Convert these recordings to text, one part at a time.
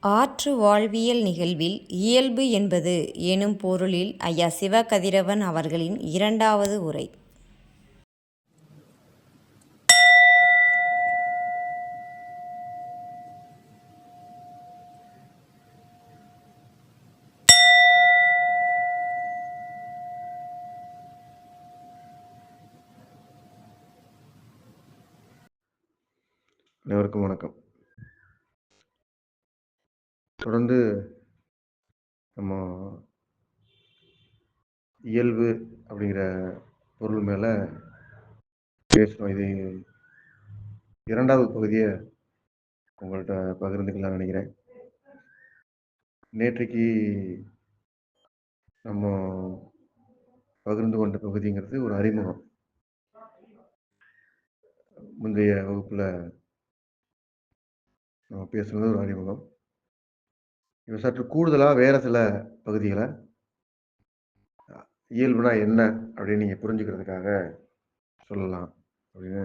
ஆற்று வாழ்வியல் நிகழ்வில் இயல்பு என்பது எனும் பொருளில் ஐயா சிவ கதிரவன் அவர்களின் 2வது உரை. அனைவருக்கும் வணக்கம். தொடர்ந்து நம்ம இயல்பு அப்படிங்கிற பொருள் மேல பேசுறோம். இது 2வது பகுதியை உங்கள்கிட்ட பகிர்ந்துக்கலாம்னு நினைக்கிறேன். நேற்றைக்கு நம்ம பகிர்ந்து கொண்ட பகுதிங்கிறது ஒரு அறிமுகம். முந்தைய வகுப்புல நம்ம பேசுனது ஒரு அறிமுகம். இப்போ சற்று கூடுதலா வேற சில பகுதிகளை இயல்புனா என்ன அப்படின்னு நீங்க புரிஞ்சுக்கிறதுக்காக சொல்லலாம் அப்படின்னு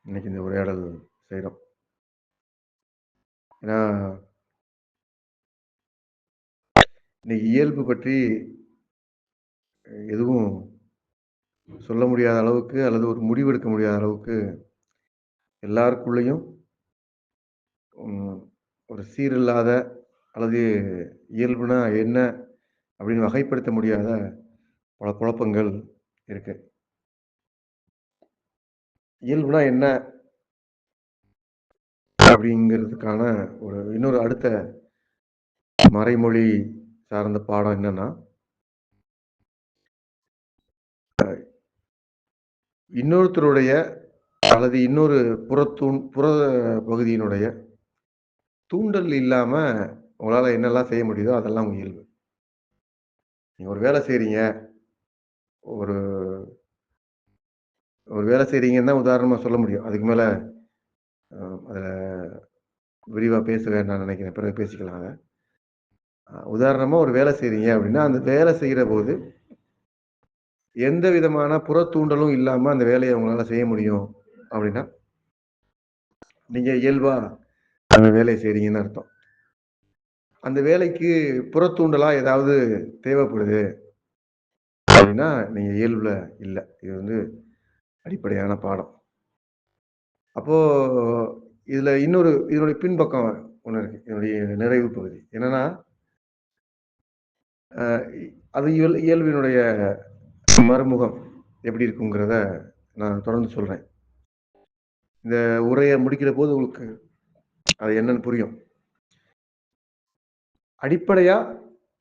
இன்னைக்கு இந்த உரையாடல் செய்கிறோம். ஏன்னா இன்னைக்கு இயல்பு பற்றி எதுவும் சொல்ல முடியாத அளவுக்கு அல்லது ஒரு முடிவெடுக்க முடியாத அளவுக்கு எல்லாருக்குள்ளேயும் ஒரு சீரில்லாத அல்லது இயல்புனா என்ன அப்படின்னு வகைப்படுத்த முடியாத பல குழப்பங்கள் இருக்கு. இயல்புனா என்ன அப்படிங்கிறதுக்கான இன்னொரு அடுத்த மறைமொழி சார்ந்த பாடம் என்னன்னா, இன்னொருத்தருடைய அல்லது இன்னொரு புற பகுதியினுடைய தூண்டல் இல்லாம உங்களால என்னெல்லாம் செய்ய முடியுதோ அதெல்லாம் உங்க இயல்பு. நீங்க ஒரு வேலை செய்றீங்க, ஒரு ஒரு வேலை செய்றீங்கன்னு தான் உதாரணமா சொல்ல முடியும். அதுக்கு மேல அதுல விரிவா பேச வேண்டாம்னு நினைக்கிறேன். பிறகு பேசிக்கலாம் அத. உதாரணமா ஒரு வேலை செய்றீங்க அப்படின்னா, அந்த வேலை செய்யற போது எந்த விதமான புற தூண்டலும் இல்லாம அந்த வேலையை உங்களால செய்ய முடியும் அப்படின்னா, நீங்க இயல்பா அந்த வேலையை செய்றீங்கன்னு அர்த்தம். அந்த வேலைக்கு புற தூண்டலா ஏதாவது தேவைப்படுது அப்படின்னா, நீங்க இயல்புல இல்ல. இது அடிப்படையான பாடம். அப்போ இதுல இதனுடைய பின்பக்கம் ஒண்ணு இருக்கு. என்னுடைய நிறைவு பகுதி. என்னன்னா, அது இயல்பினுடைய மறுமுகம் எப்படி இருக்குங்கிறத நான் தொடர்ந்து சொல்றேன். இந்த உரையை முடிக்கிற போது உங்களுக்கு அது என்னன்னு புரியும். அடிப்படையா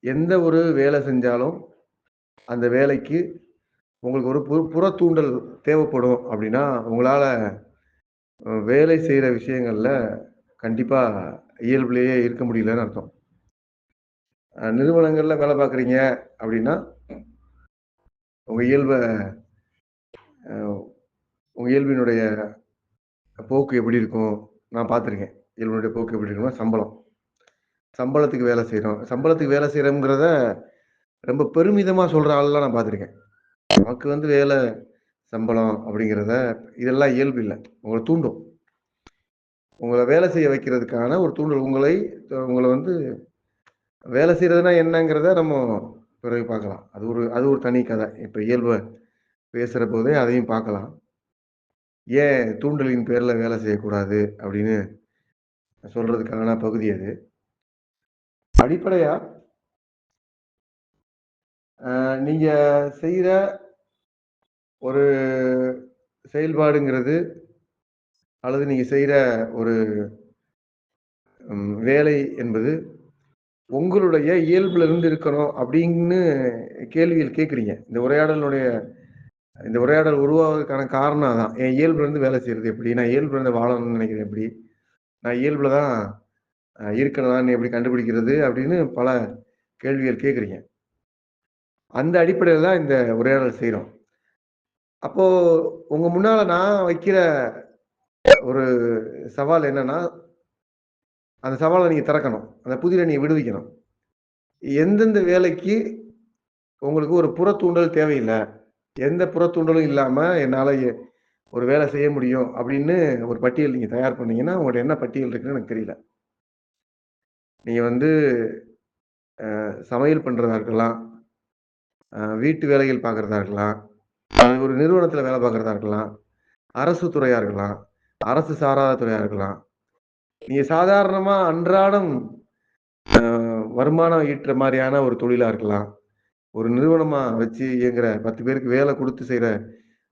எந்த ஒரு வேலை செஞ்சாலும் அந்த வேலைக்கு உங்களுக்கு ஒரு புற தூண்டல் தேவைப்படும் அப்படின்னா, உங்களால வேலை செய்யற விஷயங்கள்ல கண்டிப்பா இயல்புலேயே இருக்க முடியலன்னு அர்த்தம். நிறுவனங்கள்ல வேலை பார்க்குறீங்க அப்படின்னா, உங்க இயல்பினுடைய போக்கு எப்படி இருக்கும்? நான் பார்த்துருக்கேன். இயல்பினுடைய போக்கு எப்படி இருக்குன்னா, சம்பளத்துக்கு வேலை செய்றோம். சம்பளத்துக்கு வேலை செய்றோம்ங்கிறத ரொம்ப பெருமிதமா சொல்ற ஆள்லாம் நான் பார்த்துருக்கேன். நமக்கு வேலை, சம்பளம் அப்படிங்கிறத இதெல்லாம் இயல்பு இல்ல. உங்கள தூண்டும். உங்கள வேலை செய்ய வைக்கிறதுக்கான ஒரு தூண்டல். உங்கள வேலை செய்றதுன்னா என்னங்கிறத நம்ம பிறகு பார்க்கலாம். அது ஒரு தனி கதை. இப்ப இயல்ப பேசுற போதே அதையும் பார்க்கலாம். ஏன் தூண்டலின் பேர்ல வேலை செய்யக்கூடாது அப்படின்னு சொல்றதுக்கான பகுதி அது. அடிப்படையா நீங்க செய்யற ஒரு செயல்பாடுங்கிறது அல்லது நீங்க செய்யற ஒரு வேலை என்பது உங்களுடைய இயல்புல இருந்து இருக்கணும் அப்படின்னு கேள்விகள் கேட்குறீங்க. இந்த உரையாடல் உருவாவதற்கான காரணம் அதான். என் இயல்புல இருந்து வேலை செய்யறது எப்படி? நான் இயல்புல இருந்து வாழணும்னு நினைக்கிறேன் எப்படி? நான் இயல்புல தான் இருக்கணும்னு எப்படி கண்டுபிடிக்கிறது? அப்படின்னு பல கேள்விகள் கேட்குறீங்க. அந்த அடிப்படையில தான் இந்த உரையாடல் செய்றோம். அப்போ உங்க முன்னால நான் வைக்கிற ஒரு சவால் என்னன்னா, அந்த சவால நீங்க திறக்கணும். அந்த புதிரை நீங்க விடுவிக்கணும். எந்தெந்த வேலைக்கு உங்களுக்கு ஒரு புற தூண்டல் தேவையில்ல. எந்த புற தூண்டலும் இல்லாம என்னால ஒரு வேலை செய்ய முடியும் அப்படின்னு ஒரு பட்டியல் நீங்க தயார் பண்ணீங்கன்னா, உங்கள்ட்ட என்ன பட்டியல் இருக்குன்னு எனக்கு தெரியல. நீங்க வந்து சமையல் பண்றதா இருக்கலாம், வீட்டு வேலைகள் பார்க்கிறதா இருக்கலாம், ஒரு நிறுவனத்தில வேலை பார்க்கிறதா இருக்கலாம், அரசு துறையா இருக்கலாம், அரசு சாராத துறையா இருக்கலாம். நீங்க சாதாரணமா அன்றாடம் வருமானம் ஈட்டுற மாரியான ஒரு தொழிலா இருக்கலாம். ஒரு நிறுவனமா வச்சு இயங்குற 10 பேருக்கு வேலை குடுத்து செய்ற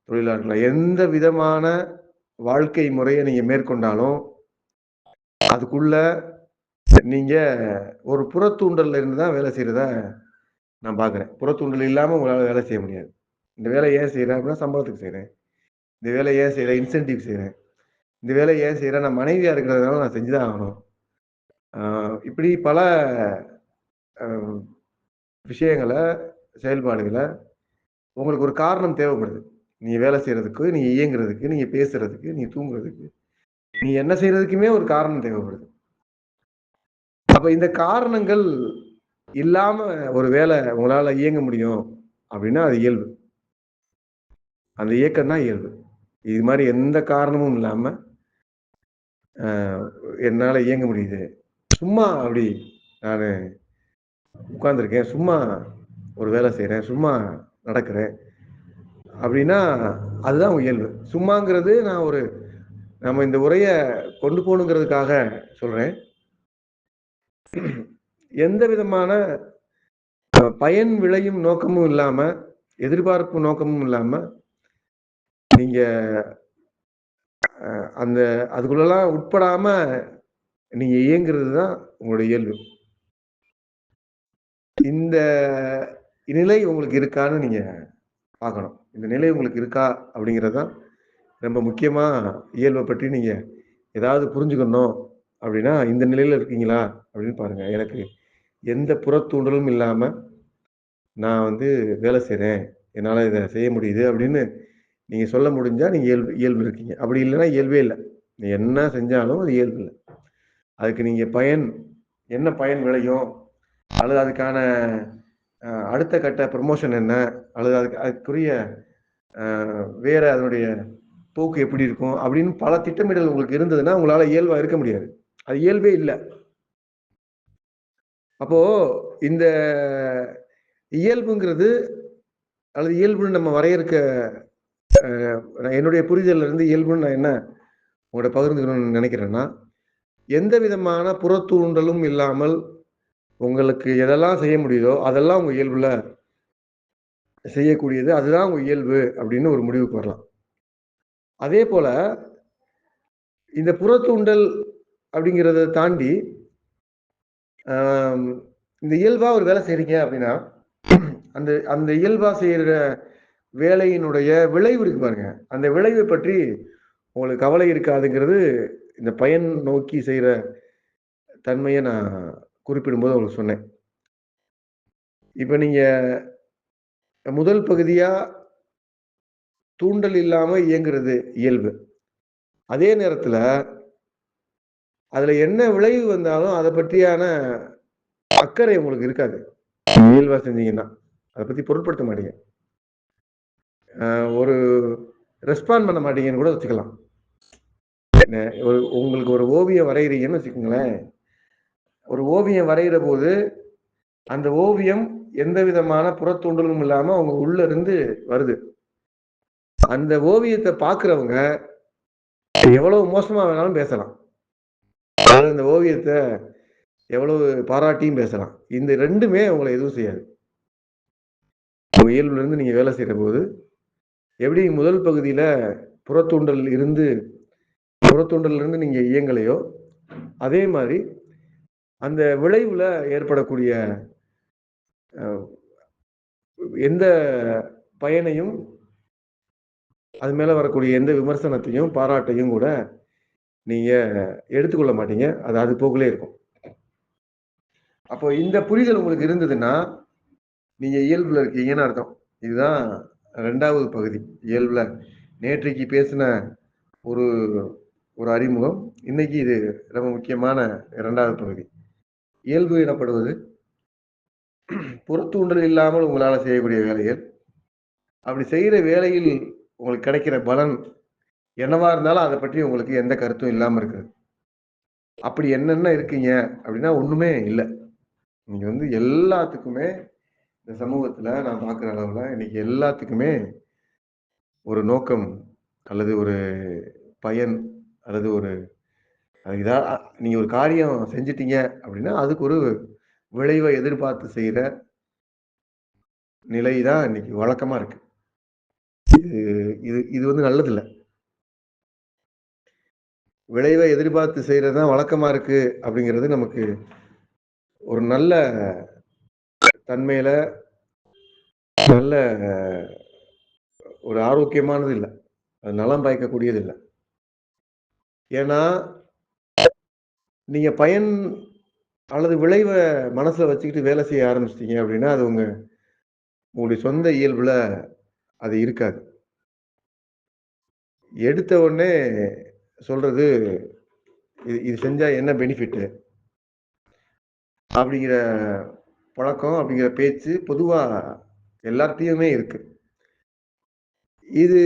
தொழிலா இருக்கலாம். எந்த விதமான வாழ்க்கை முறைய நீங்க மேற்கொண்டாலும், அதுக்குள்ள நீங்க ஒரு புறத்தூண்டல்ல இருந்து தான் வேலை செய்றத நான் பார்க்குறேன். புறத்தூண்டல் இல்லாம உங்களால வேலை செய்ய முடியாது. இந்த வேலைய ஏன் செய்றேன் அப்படின்னா, சம்பளத்துக்கு செய்றேன். இந்த வேலைய ஏன் செய்றேன்? இன்சென்டிவ் செய்றேன். இந்த வேலைய ஏன் செய்றேன்? நான் மனைவியா இருக்கிறதுனால நான் செஞ்சு தான் ஆகணும். ஆ இப்படி பல அ விஷயங்கள, செயல்பாடுகள உங்களுக்கு ஒரு காரணம் தேவைப்படுது. நீங்க வேலை செய்றதுக்கு, நீங்க இயங்குறதுக்கு, நீங்க பேசுறதுக்கு, நீங்க தூங்குறதுக்கு, நீங்க என்ன செய்றதுக்குமே ஒரு காரணம் தேவைப்படுது. அப்ப இந்த காரணங்கள் இல்லாம ஒரு வேலை உங்களால இயங்க முடியும் அப்படின்னா, அது இயல்பு. அந்த இயக்கம் தான் இயல்பு. இது மாரி எந்த காரணமும் இல்லாம, அ என்னால இயங்க முடியுது. சும்மா அப்படி நானு உட்கார்ந்திருக்கேன். சும்மா ஒரு வேலை செய்றேன். சும்மா நடக்கிறேன். அப்படின்னா, அதுதான் உங்க இயல்பு. சும்மாங்கிறது நான் ஒரு நம்ம இந்த உரைய கொண்டு போணுங்கிறதுக்காக சொல்றேன். எந்த விதமான பயன் விளையும் நோக்கமும் இல்லாம, எதிர்பார்ப்பு நோக்கமும் இல்லாம, நீங்க அந்த அதுக்குள்ளலாம் உட்படாம நீங்க இயங்குறது தான் உங்களுடைய இயல்பு. இந்த நிலை உங்களுக்கு இருக்கான்னு நீங்க பார்க்கணும். இந்த நிலை உங்களுக்கு இருக்கா? அப்படிங்கிறது தான் ரொம்ப முக்கியமா இயல்ப பற்றி நீங்க ஏதாவது புரிஞ்சுக்கணும் அப்படின்னா, இந்த நிலையில இருக்கீங்களா? அப்படின்னு பாருங்க. எனக்கு எந்த புறத்தூண்டலும் இல்லாம நான் வந்து வேலை செய்றேன். என்னால இத செய்ய முடியுது அப்படின்னு நீங்க சொல்ல முடிஞ்சா, நீங்க இயல்பு இருக்கீங்க. அப்படி இல்லன்னா இயல்பே இல்ல. நீ என்ன செஞ்சாலும் அது இயல்பு இல்ல. அதுக்கு நீங்க என்ன பயன் விளையும்? அல்லது அதுக்கான அடுத்த கட்ட ப்ரமோஷன் என்ன? அல்லது அதுக்குரிய அ வேற அதனுடைய போக்கு எப்படி இருக்கும்? அப்படின்னு பல திட்டமிடல் உங்களுக்கு இருந்ததுன்னா, உங்களால இயல்பா இருக்க முடியாது. அது இயல்பே இல்ல. அப்போ இந்த இயல்புங்கிறது அல்லது இயல்புன்னு நம்ம வரையறுக்க என்னுடைய புரிதல்ல இருந்து இயல்புன்னு நான் என்ன உங்கள்ட்ட பகிர்ந்துக்கணும்னு நினைக்கிறேன்னா, எந்த விதமான புறத்தூண்டலும் இல்லாமல் உங்களுக்கு எதெல்லாம் செய்ய முடியுதோ, அதெல்லாம் உங்க இயல்புல செய்யக்கூடியது. அதுதான் உங்க இயல்பு அப்படின்னு ஒரு முடிவுக்கு வரலாம். அதேபோல இந்த புறத்தூண்டல் அப்படிங்கிறத தாண்டி, அம் இந்த இயல்பா ஒரு வேலை செய்றீங்க அப்படின்னா, அந்த அந்த இயல்பா செய்ற வேலையினுடைய விளைவு இருக்கு பாருங்க. அந்த விளைவை பற்றி உங்களுக்கு கவலை இருக்காதுங்கிறது, இந்த பயன் நோக்கி செய்ற தன்மைய நான் குறிப்பிடும்போது உங்களுக்கு சொன்னேன். இப்ப நீங்க முதல் பகுதியா தூண்டல் இல்லாம இயங்குறது இயல்பு. அதே நேரத்துல, அதுல என்ன விளைவு வந்தாலும் அத பற்றியான அக்கறை உங்களுக்கு இருக்காது. இயல்பா செஞ்சீங்கன்னா. அத பத்தி பொருட்படுத்த மாட்டீங்க. ஒரு ரெஸ்பாண்ட் பண்ண மாட்டீங்கன்னு கூட வச்சுக்கலாம். என்ன உங்களுக்கு ஒரு ஓவியம் வரையறீங்கன்னு வச்சுக்கங்களேன். ஒரு ஓவியம் வரையிறபோது, அந்த ஓவியம் எந்த விதமான புறத்தூண்டலும் இல்லாம உங்க உள்ள இருந்து வருது. அந்த ஓவியத்த பார்க்கிறவங்க எவ்வளவு மோசமா வேணாலும் பேசலாம். அதாவது அந்த ஓவியத்த எவ்வளவு பாராட்டியும் பேசலாம். இந்த 2மே உங்கள எதுவும் செய்யாது. உங்க இயல்புலருந்து நீங்க வேலை செய்றபோது, எப்படி முதல் பகுதியில புறத்தூண்டல் இருந்து புறத்தூண்டல்ல இருந்து நீங்க இயங்கலையோ, அதே மாரி அந்த விளைவுல ஏற்படக்கூடிய எந்த பயனையும், அது மேல வரக்கூடிய எந்த விமர்சனத்தையும், பாராட்டையும் கூட நீங்க எடுத்துக்கொள்ள மாட்டீங்க. அது அது போக்குலயே இருக்கும். அப்போ இந்த புரிதல் உங்களுக்கு இருந்ததுன்னா, நீங்க இயல்புல இருக்கீங்கன்னு அர்த்தம். இதுதான் 2வது பகுதி. இயல்புல நேற்றைக்கு பேசின ஒரு ஒரு அறிமுகம். இன்னைக்கு இது ரொம்ப முக்கியமான 2வது பகுதி. இயல்பு எனப்படுவது புறத்தூண்டல் இல்லாமல் உங்களால செய்யக்கூடிய வேலைகள். அப்படி செய்யற வேலையில் உங்களுக்கு கிடைக்கிற பலன் என்னவா இருந்தாலும் அத பற்றி உங்களுக்கு எந்த கருத்தும் இல்லாம இருக்குது. அப்படி என்னென்ன இருக்கீங்க அப்படின்னா ஒண்ணுமே இல்ல. நீங்க வந்து எல்லாத்துக்குமே இந்த சமூகத்துல நான் பார்க்குற அளவுல இன்னைக்கு எல்லாத்துக்குமே ஒரு நோக்கம் அல்லது ஒரு பயன் அல்லது ஒரு இதா நீங்க ஒரு காரியம் செஞ்சுட்டீங்க அப்படின்னா, அதுக்கு ஒரு விளைவ எதிர்பார்த்து செய்ற நிலை தான் இன்னைக்கு வழக்கமா இருக்கு. இது இது இது வந்து நல்லதில்ல. விளைவ எதிர்பார்த்து செய்றது தான் வழக்கமா இருக்கு அப்படிங்கிறது நமக்கு ஒரு நல்ல தன்மையில, நல்ல ஒரு ஆரோக்கியமானது இல்ல. அது நலம் பயக்கக்கூடியது இல்ல. ஏன்னா, நீங்க பயன் அல்லது விளைவ மனசுல வச்சுக்கிட்டு வேலை செய்ய ஆரம்பிச்சுட்டீங்க அப்படின்னா, அது உங்களுடைய சொந்த இயல்புல அது இருக்காது. எடுத்த உடனே சொல்றது, இது இது செஞ்சா என்ன பெனிஃபிட்? அப்படிங்கிற பழக்கம், அப்படிங்கிற பேச்சு பொதுவா எல்லார்ட்டயுமே இருக்கு. இது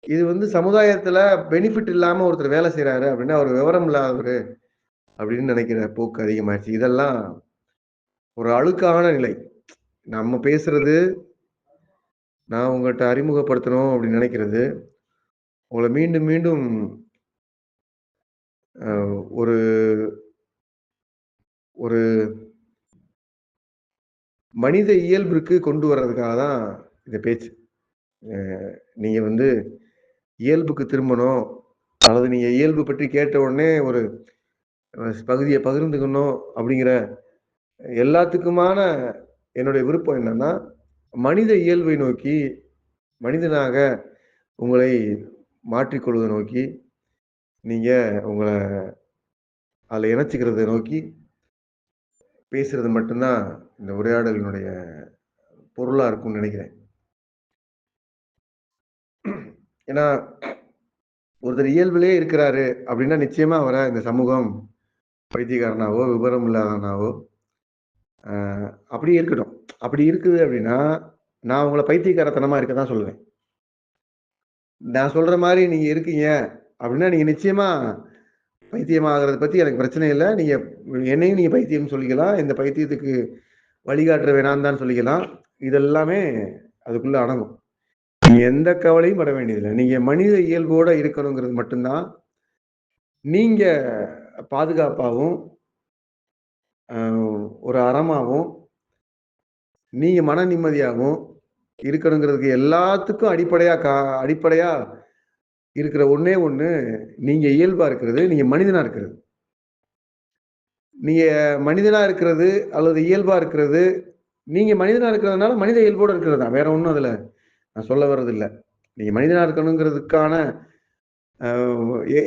இது வந்து சமுதாயத்துல பெனிஃபிட் இல்லாம ஒருத்தர் வேலை செய்றாரு அப்படின்னா, அவரு விவரம் இல்லாதவரு அப்படின்னு நினைக்கிற போக்கு அதிகமாயிருச்சு. இதெல்லாம் ஒரு அழுக்கான நிலை. நம்ம பேசுறது, நான் உங்கட்ட அறிமுகப்படுத்தணும் அப்படின்னு நினைக்கிறது, உங்கள மீண்டும் மீண்டும் அ ஒரு ஒரு மனித இயல்பிற்கு கொண்டு வர்றதுக்காக தான் இந்த பேச்சு. அ நீங்க வந்து இயல்புக்கு திரும்பணும். அல்லது நீங்க இயல்பு பற்றி கேட்ட உடனே ஒரு பகுதிய பகிர்ந்துக்கணும் அப்படிங்கிற எல்லாத்துக்குமான என்னுடைய விருப்பம் என்னன்னா, மனித இயல்பை நோக்கி, மனிதனாக உங்களை மாற்றிக்கொள்வதை நோக்கி, நீங்க உங்கள அதுல இணைச்சுக்கிறத நோக்கி பேசுறது மட்டும் தான் இந்த உரையாடலினுடைய பொருளா இருக்கும்னு நினைக்கிறேன். ஏன்னா, ஒருத்தர் இயல்பிலே இருக்கிறாரு அப்படின்னா, நிச்சயமா அவர இந்த சமூகம் பைத்தியக்காரனாவோ, விவரம் இல்லாதவனாவோ அ அப்படியே இருக்கட்டும். அப்படி இருக்குது அப்படின்னா, நான் உங்கள பைத்தியக்காரத்தனமா இருக்க தான் சொல்லுவேன். நான் சொல்ற மாரி நீங்க இருக்கீங்க அப்படின்னா, நீங்க நிச்சயமா பைத்தியம் ஆகுறத பத்தி எனக்கு பிரச்சனை இல்ல. நீங்க என்னையும் நீங்க பைத்தியம்னு சொல்லிக்கலாம். இந்த பைத்தியத்துக்கு வழிகாட்டுறவன் நான் தான் சொல்லிக்கலாம். இதெல்லாமே அதுக்குள்ள அடங்கும். நீங்க எந்த கவலையும் பட வேண்டியதில்ல. நீங்க மனித இயல்போட இருக்கணுங்கிறது மட்டும் தான், நீங்க பாதுகாப்பாவும், அ ஒரு அறமாவும், நீங்க மன நிம்மதியாவும் இருக்கணுங்கிறதுக்கு எல்லாத்துக்கும் அடிப்படையா இருக்கிற ஒண்ணே ஒண்ணு, நீங்க இயல்பா இருக்கிறது, நீங்க மனிதனா இருக்கிறது. நீங்க மனிதனா இருக்கிறது அல்லது இயல்பா இருக்கிறது, நீங்க மனிதனா இருக்கிறதுனால மனித இயல்போட இருக்கிறது தான். வேற ஒண்ணும் அதுல நான் சொல்ல வர்றது இல்ல. நீங்க மனிதனா இருக்கணுங்கிறதுக்கான அ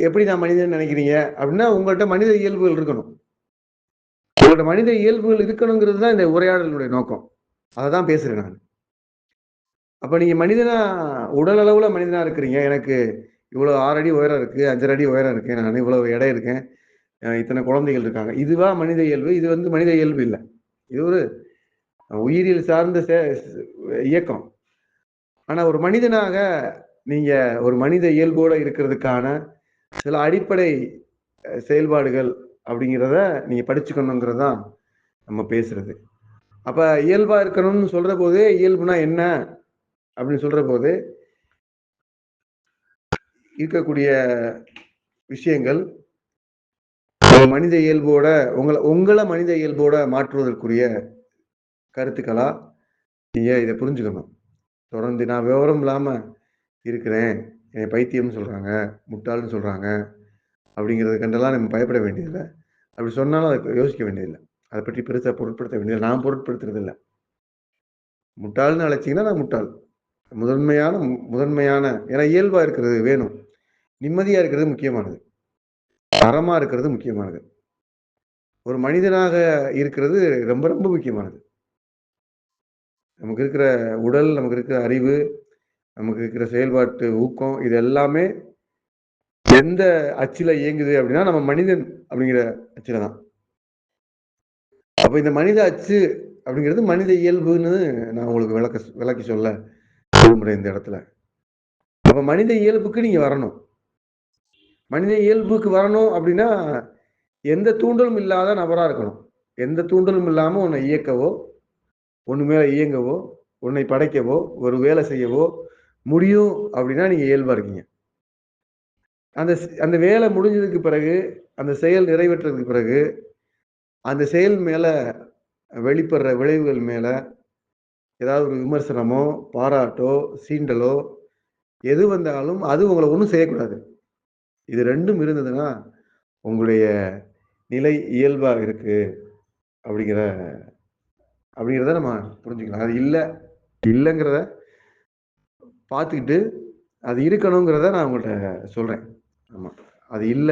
எப்படி நான் மனிதன்னு நெனைக்கிறீங்க? அப்படின்னா, உங்கள்ட்ட மனித இயல்புகள் இருக்கணும். உங்கள்ட்ட மனித இயல்புகள் இருக்கணுங்கிறது தான் இந்த உரையாடலினுடைய நோக்கம். அததான் பேசுறேன் நானு. அப்ப நீங்க மனிதனா உடல் அளவுல மனிதனா இருக்கிறீங்க. எனக்கு இவ்வளவு 6 அடி உயரம் இருக்கு, 5 1/2 அடி உயரம் இருக்கேன். நான் இவ்வளவு எடை இருக்கேன். இத்தனை குழந்தைகள் இருக்காங்க. இதுவா மனித இயல்பு? இது வந்து மனித இயல்பு இல்ல. இது ஒரு உயிரியல் சார்ந்த இயக்கம். ஆனா ஒரு மனிதனாக நீங்க ஒரு மனித இயல்போட இருக்கிறதுக்கான சில அடிப்படை செயல்பாடுகள் அப்படிங்கிறத நீங்க படிச்சுக்கணுங்கிறது தான் நம்ம பேசுறது. அப்ப இயல்பா இருக்கணும்னு சொல்ற போதே, இயல்புனா என்ன அப்படின்னு சொல்ற போது, இருக்கக்கூடிய விஷயங்கள் மனித இயல்போட உங்கள உங்கள மனித இயல்போட மாற்றுவதற்குரிய கருத்துக்களா, நீங்க இத புரிஞ்சுக்கணும். தொடர்ந்து நான் விவரம் இல்லாம இருக்கிறேன். என்னைய பைத்தியம்னு சொல்றாங்க, முட்டாள்ன்னு சொல்றாங்க. அப்படிங்கிறது கண்டெல்லாம் நம்ம பயப்பட வேண்டியதில்ல. அப்படி சொன்னாலும் அத யோசிக்க வேண்டியதில்ல. அத பற்றி பெருசா பொருட்படுத்த வேண்டியதில்ல. நான் பொருட்படுத்துறதில்ல. முட்டாள்ன்னு அழைச்சீங்கன்னா, நான் முட்டாள். முதன்மையான ஏன்னா இயல்பா இருக்கிறது வேணும். நிம்மதியா இருக்கிறது முக்கியமானது. அறமா இருக்கிறது முக்கியமானது. ஒரு மனிதனாக இருக்கிறது ரொம்ப ரொம்ப முக்கியமானது. நமக்கு இருக்கிற உடல், நமக்கு இருக்கிற அறிவு, நமக்கு இருக்கிற செயல்பாட்டு ஊக்கம், இது எல்லாமே எந்த அச்சுல இயங்குது அப்படின்னா, நம்ம மனிதன் அப்படிங்கிற அச்சுல தான். அப்ப இந்த மனித அச்சு அப்படிங்கிறது மனித இயல்புன்னு நான் உங்களுக்கு விளக்கி சொல்ல விரும்புறேன் இந்த இடத்துல. அப்ப மனித இயல்புக்கு நீங்க வரணும். மனித இயல்புக்கு வரணும் அப்படின்னா, எந்த தூண்டலும் இல்லாத நபரா இருக்கணும். எந்த தூண்டலும் இல்லாம உன்னை இயக்கவோ, உன் மேல இயங்கவோ, உன்னை படைக்கவோ, ஒரு வேலை செய்யவோ முடியும் அப்படின்னா, நீங்க இயல்பா இருக்கீங்க. அந்த வேலை முடிஞ்சதுக்கு பிறகு, அந்த செயல் நிறைவேற்றதுக்கு பிறகு, அந்த செயல் மேல வெளிப்படுற விளைவுகள் மேல ஏதாவது ஒரு விமர்சனமோ, பாராட்டோ, சீண்டலோ எது வந்தாலும் அது உங்கள ஒண்ணும் செய்யக்கூடாது. இது 2ம் இருந்ததுன்னா, உங்களுடைய நிலை இயல்பா இருக்கு அப்படிங்கிற அப்படிங்கிறத நம்ம புரிஞ்சுக்கலாம். அது இல்லங்கிறத பார்த்துக்கிட்டு, அது இருக்கணுங்கிறத நான் உங்கள்ட்ட சொல்றேன். ஆமா. அது இல்ல,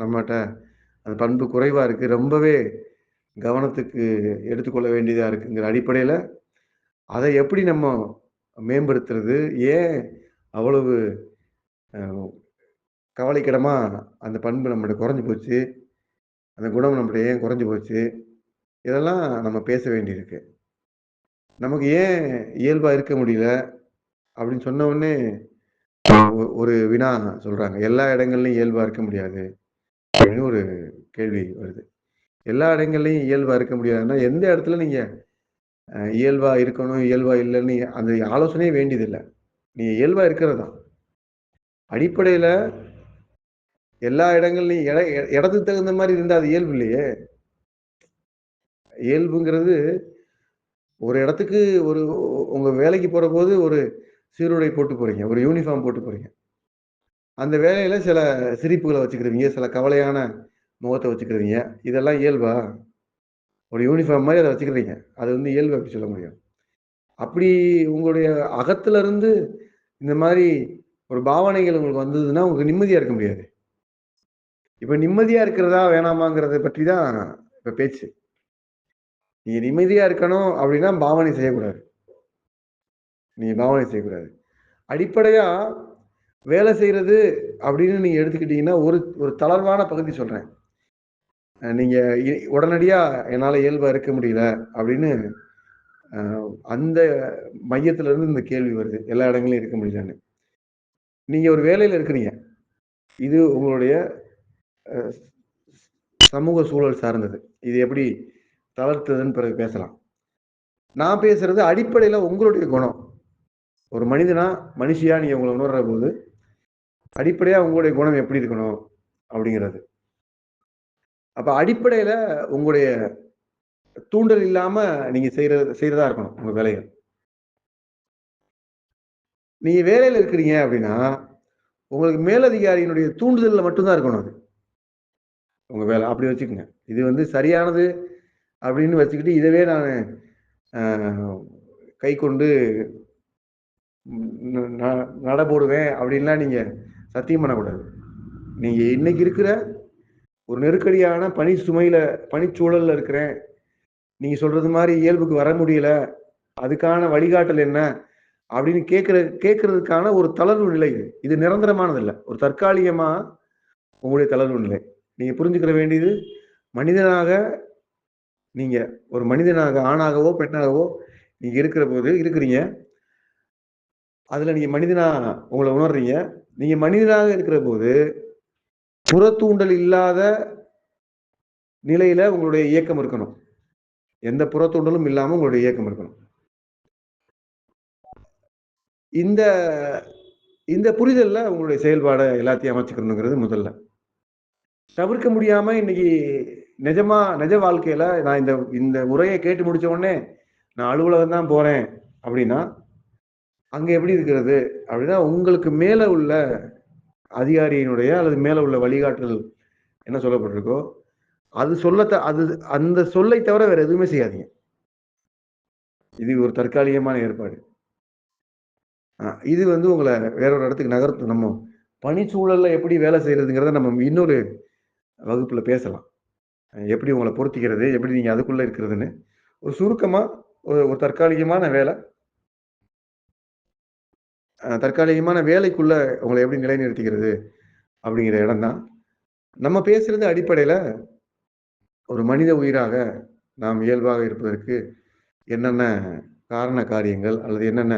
நம்மட்ட அந்த பண்பு குறைவா இருக்கு. ரொம்பவே கவனத்துக்கு எடுத்துக்கொள்ள வேண்டியதா இருக்குங்கிற அடிப்படையில, அத எப்படி நம்ம மேம்படுத்துறது? ஏன் அவ்வளவு அ கவலைக்கிடமா அந்த பண்பு நம்மட்ட குறைஞ்சு போச்சு? அந்த குணம் நம்மட்ட ஏன் குறைஞ்சு போச்சு? இதெல்லாம் நம்ம பேச வேண்டியிருக்கு. நமக்கு ஏன் இயல்பா இருக்க முடியல? அப்படின்னு சொன்ன உடனே ஒரு வினா சொல்றாங்க. எல்லா இடங்கள்லயும் இயல்பா இருக்க முடியாது. அப்படின்னு ஒரு கேள்வி வருது. எல்லா இடங்கள்லயும் இயல்பா இருக்க முடியாதுன்னா, எந்த இடத்துல நீங்க இயல்பா இருக்கணும், இயல்பா இல்லன்னு அந்த ஆலோசனையே வேண்டியதில்ல. நீங்க இயல்பா இருக்கிறது தான். அடிப்படையில எல்லா இடங்கள்லயும் இடத்துக்கு தகுந்த மாரி இருந்தா அது இயல்பு இல்லையே! இயல்புங்கிறது ஒரு இடத்துக்கு ஒரு உங்க வேலைக்கு போறபோது ஒரு சீருடை போட்டு போறீங்க. ஒரு யூனிஃபார்ம் போட்டு போறீங்க. அந்த வேலையில சில சிரிப்புகள வச்சுக்கிருவீங்க. சில கவலையான முகத்த வச்சுக்கிருவீங்க. இதெல்லாம் இயல்பா? ஒரு யூனிஃபார்ம் மாரி அத வச்சுக்கிருவீங்க. அது இயல்பு எப்படி சொல்ல முடியும்? அப்படி உங்களுடைய அகத்துல இருந்து இந்த மாரி ஒரு பாவனைகள் உங்களுக்கு வந்ததுன்னா, உங்களுக்கு நிம்மதியா இருக்க முடியாது. இப்ப நிம்மதியா இருக்கிறதா, வேணாமாங்கிறத பற்றி தான் இப்ப பேச்சு. நீங்க நிம்மதியா இருக்கணும் அப்படின்னா பாவனை செய்யக்கூடாது. நீங்க பாவனை செய்யக்கூடாது. அடிப்படையா வேலை செய்றது அப்படின்னு நீங்க எடுத்துக்கிட்டீங்கன்னா, ஒரு ஒரு தளர்வான பகுதி சொல்றேன். நீங்க உடனடியா என்னால இயல்பா இருக்க முடியல அப்படின்னு அ அந்த மையத்துல இருந்து இந்த கேள்வி வருது. எல்லா இடங்கள்லயும் இருக்க முடியலன்னு. நீங்க ஒரு வேலையில இருக்கிறீங்க. இது உங்களுடைய அ சமூக சூழல் சார்ந்தது. இது எப்படி தளர்த்துதுன்னு பிறகு பேசலாம். நான் பேசுறது அடிப்படையில உங்களுடைய குணம். ஒரு மனிதனா, மனுஷியா நீங்க உங்கள உணர்ற போது, அடிப்படையா உங்களுடைய குணம் எப்படி இருக்கணும்? அப்படிங்கிறது. அப்ப அடிப்படையில உங்களுடைய தூண்டல் இல்லாம நீங்க செய்றதா இருக்கணும், உங்க வேலைகள். நீங்க வேலையில இருக்கிறீங்க அப்படின்னா, உங்களுக்கு மேலதிகாரியினுடைய தூண்டுதல்ல மட்டும் தான் இருக்கணும் அது. உங்க வேலை. அப்படி வச்சுக்கங்க. இது சரியானது அப்படின்னு வச்சுக்கிட்டு, இதவே நானு அ கைக்கொண்டு ந ந நட போடுவேன் அப்படின்லாம் நீங்க சத்தியம் பண்ணக்கூடாது. நீங்க இன்னைக்கு இருக்கிற ஒரு நெருக்கடியான பணி சுமையில பணிச்சூழல்ல இருக்கிறேன். நீங்க சொல்றது மாரி இயல்புக்கு வர முடியல. அதுக்கான வழிகாட்டல் என்ன? அப்படின்னு கேட்கறதுக்கான ஒரு தளர்வு நிலை இது. இது நிரந்தரமானது இல்ல. ஒரு தற்காலிகமா உங்களுடைய தளர்வு நிலை. நீங்க புரிஞ்சுக்கிற வேண்டியது, மனிதனாக நீங்க ஒரு மனிதனாக ஆணாகவோ, பெண்ணாகவோ நீங்க இருக்கிறீங்க. அதுல நீங்க மனிதனா உங்கள உணர்றீங்க. நீங்க மனிதனாக இருக்கிறபோது, புறத்தூண்டல் இல்லாத நிலையில உங்களுடைய இயக்கம் இருக்கணும். எந்த புறத்தூண்டலும் இல்லாம உங்களுடைய இயக்கம் இருக்கணும். இந்த இந்த புரிதல்ல உங்களுடைய செயல்பாட எல்லாத்தையும் அமைச்சுக்கணுங்கிறது முதல்ல. தவிர்க்க முடியாம இன்னைக்கு நிஜ வாழ்க்கையில நான் இந்த இந்த உரைய கேட்டு முடிச்ச உடனே, நான் அலுவலகம் தான் போறேன் அப்படின்னா, அங்க எப்படி இருக்கிறது? அப்படின்னா, உங்களுக்கு மேல உள்ள அதிகாரியினுடைய அல்லது மேல உள்ள வழிகாட்டுதல் என்ன சொல்லப்பட்டிருக்கோ, அது அந்த சொல்லை தவிர வேற எதுவுமே செய்யாதீங்க. இது ஒரு தற்காலிகமான ஏற்பாடு. இது உங்கள வேற ஒரு இடத்துக்கு நகர்த்தும். நம்ம பணிச்சூழல்ல எப்படி வேலை செய்றதுங்கிறத நம்ம இன்னொரு வகுப்புல பேசலாம். எப்படி உங்கள பொருத்திக்கிறது? எப்படி நீங்க அதுக்குள்ள இருக்கிறதுன்னு. ஒரு சுருக்கமா ஒரு தற்காலிகமான வேலை. தற்காலிகமான வேலைக்குள்ள உங்கள எப்படி நிலைநிறுத்திக்கிறது? அப்படிங்கிற இடம் தான். நம்ம பேசுறது அடிப்படையில ஒரு மனித உயிராக நாம் இயல்பாக இருப்பதற்கு என்னென்ன காரண காரியங்கள் அல்லது என்னென்ன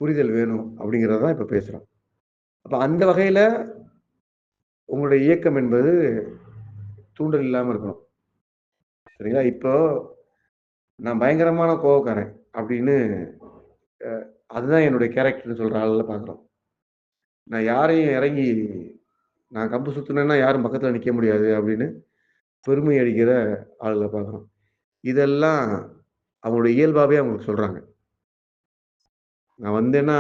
புரிதல் வேணும் அப்படிங்கிறத தான் இப்ப பேசுறோம். அப்ப அந்த வகையில உங்களுடைய இயக்கம் என்பது தூண்டல் இல்லாம இருக்கணும். சரிங்களா? இப்போ நான் பயங்கரமான கோவக்காரன் அப்படின்னு அதுதான் என்னுடைய கேரக்டர்ன்னு சொல்ற ஆளுகள பார்க்குறோம். நான் யாரையும் இறங்கி நான் கம்பு சுத்துனேன்னா யாரும் பக்கத்துல நிக்க முடியாது அப்படின்னு பெருமை அடிக்கிற ஆளுகள பார்க்குறோம். இதெல்லாம் அவங்களுடைய இயல்பாவே அவங்களுக்கு சொல்றாங்க. நான் வந்தேன்னா,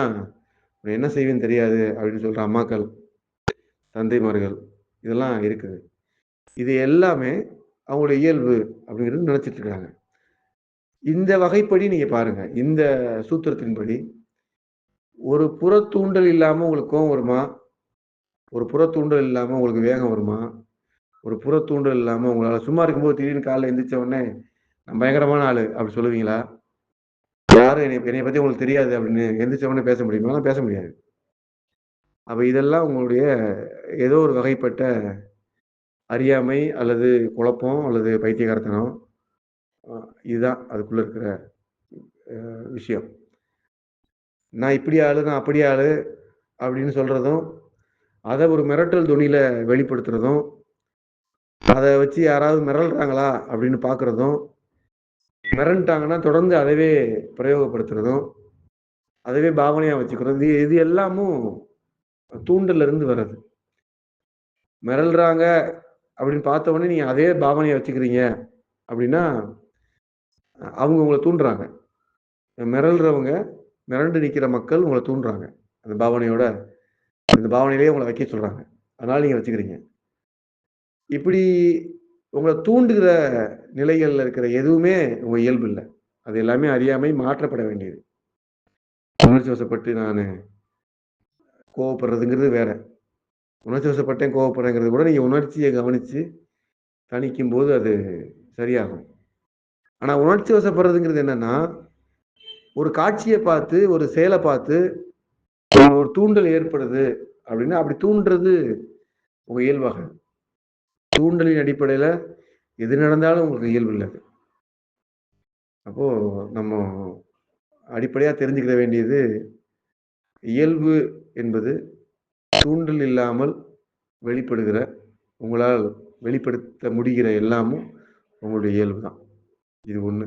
"உன்ன என்ன செய்வேன்னு தெரியாது" அப்படின்னு சொல்ற அம்மாக்கள், தந்தைமார்கள் இதெல்லாம் இருக்குது. இது எல்லாமே அவங்களுடைய இயல்பு அப்படிங்கிறது நினைச்சிட்டு இருக்காங்க. இந்த வகைப்படி நீங்க பாருங்க. இந்த சூத்திரத்தின்படி ஒரு புறத்தூண்டல் இல்லாம உங்களுக்கு கோவம் வருமா? ஒரு புறத்தூண்டல் இல்லாம உங்களுக்கு வேகம் வருமா? ஒரு புறத்தூண்டல் இல்லாம உங்களால சும்மா இருக்கும்போது திடீர்னு காலைல எந்திரிச்ச உடனே, "நான் பயங்கரமான ஆளு" அப்படி சொல்லுவீங்களா? யாரும் என்னைய பத்தி உங்களுக்கு தெரியாது அப்படின்னு எந்திரிச்ச உடனே பேச முடியுமா? பேச முடியாது. அப்ப இதெல்லாம் உங்களுடைய ஏதோ ஒரு வகைப்பட்ட அறியாமை அல்லது குழப்பம் அல்லது பைத்தியக்காரத்தனம். அ இதுதான் அதுக்குள்ள இருக்கிற விஷயம். நான் இப்படி ஆளு, நான் அப்படி ஆளு அப்படின்னு சொல்றதும், அத ஒரு மிரட்டல் தொனியில வெளிப்படுத்துறதும், அத வச்சு யாராவது மிரள்றாங்களா அப்படின்னு பார்க்கிறதும், மிரண்டுட்டாங்கன்னா தொடர்ந்து அதவே பிரயோகப்படுத்துறதும், அதவே பாவனையா வச்சுக்கிறது. இது இது எல்லாமும் தூண்டல்ல இருந்து வர்றது. மிரள்றாங்க அப்படின்னு பார்த்த உடனே நீங்க அதே பாவனையா வச்சுக்கிறீங்க அப்படின்னா, அவங்க உங்கள தூண்டுறாங்க. மிரள்றவங்க, மிரண்டு நிக்கிற மக்கள் உங்கள தூண்டுறாங்க. அந்த பாவனையோட அந்த பாவனையிலேயே உங்கள வைக்க சொல்றாங்க. அதனால நீங்க வச்சுக்கிறீங்க. இப்படி உங்கள தூண்டுகிற நிலைகள்ல இருக்கிற எதுவுமே உங்க இயல்பு இல்ல. அது எல்லாமே அறியாமை மாற்றப்பட வேண்டியது. உணர்ச்சி வசப்பட்டு நானு கோவப்படுறதுங்கிறது வேற. உணர்ச்சி வசப்பட்டேன், கோவப்படுறேங்கிறது கூட நீங்க உணர்ச்சிய கவனிச்சு தணிக்கும்போது அது சரியாகும். ஆனா உணர்ச்சி வசப்படுறதுங்கிறது என்னன்னா, ஒரு காட்சிய பார்த்து, ஒரு செயல பார்த்து ஒரு தூண்டல் ஏற்படுது அப்படின்னா, அப்படி தூண்டுறது உங்க இயல்பாகாது. தூண்டலின் அடிப்படையில எது நடந்தாலும் உங்களுக்கு இயல்பு இல்ல அது. அப்போ நம்ம அடிப்படையா தெரிஞ்சுக்கிற வேண்டியது, இயல்பு என்பது தூண்டல் இல்லாமல் வெளிப்படுகிற, உங்களால் வெளிப்படுத்த முடிகிற எல்லாமும் உங்களுடைய இயல்பு தான். இது 1.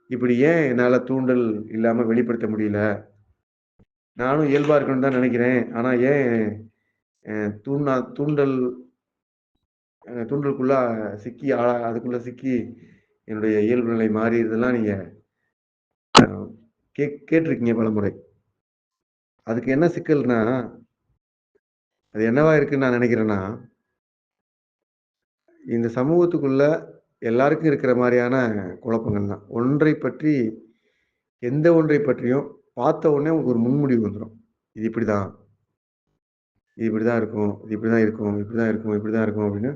இப்படி ஏன் என்னால தூண்டல் இல்லாம வெளிப்படுத்த முடியல? நானும் இயல்பா இருக்கணும்னு தான் நெனைக்கிறேன். ஆனா ஏன் தூண்டல் தூண்டலுக்குள்ள சிக்கி அதுக்குள்ள சிக்கி என்னுடைய இயல்பு நிலை மாறியதெல்லாம் நீங்க அ கேட்டுருக்கீங்க பலமுறை. அதுக்கு என்ன சிக்கல்னா, அது என்னவா இருக்குன்னு நான் நெனைக்கிறேன்னா, இந்த சமூகத்துக்குள்ள எல்லாருக்கும் இருக்கிற மாரியான குழப்பங்கள் தான். எந்த ஒன்றை பற்றியும் பார்த்த உடனே உங்களுக்கு ஒரு முன்முடிவு வந்துரும். இது இப்படிதான். இது இப்படிதான் இருக்கும். இது இப்படிதான் இருக்கும். இப்படிதான் இருக்கும். இப்படிதான் இருக்கும் அப்படின்னு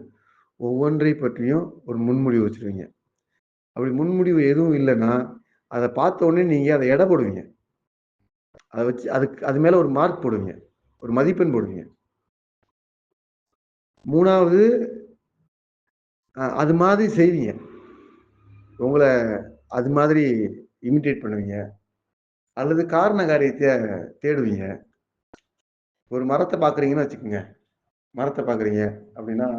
ஒவ்வொன்றை பற்றியும் ஒரு முன்முடிவு வச்சுருவீங்க. அப்படி முன்முடிவு எதுவும் இல்லன்னா, அத பார்த்த உடனே நீங்க அத எடை போடுவீங்க. அத வச்சு அது மேல ஒரு மார்க் போடுவீங்க. ஒரு மதிப்பெண் போடுவீங்க. 3வது அது மாதிரி செய்வீங்க. உங்கள அது மாதிரி இமிட்டேட் பண்ணுவீங்க. அல்லது காரண காரியத்த தேடுவீங்க. ஒரு மரத்த பார்க்குறீங்கன்னு வச்சுக்கங்க. மரத்த பார்க்குறீங்க அப்படின்னா,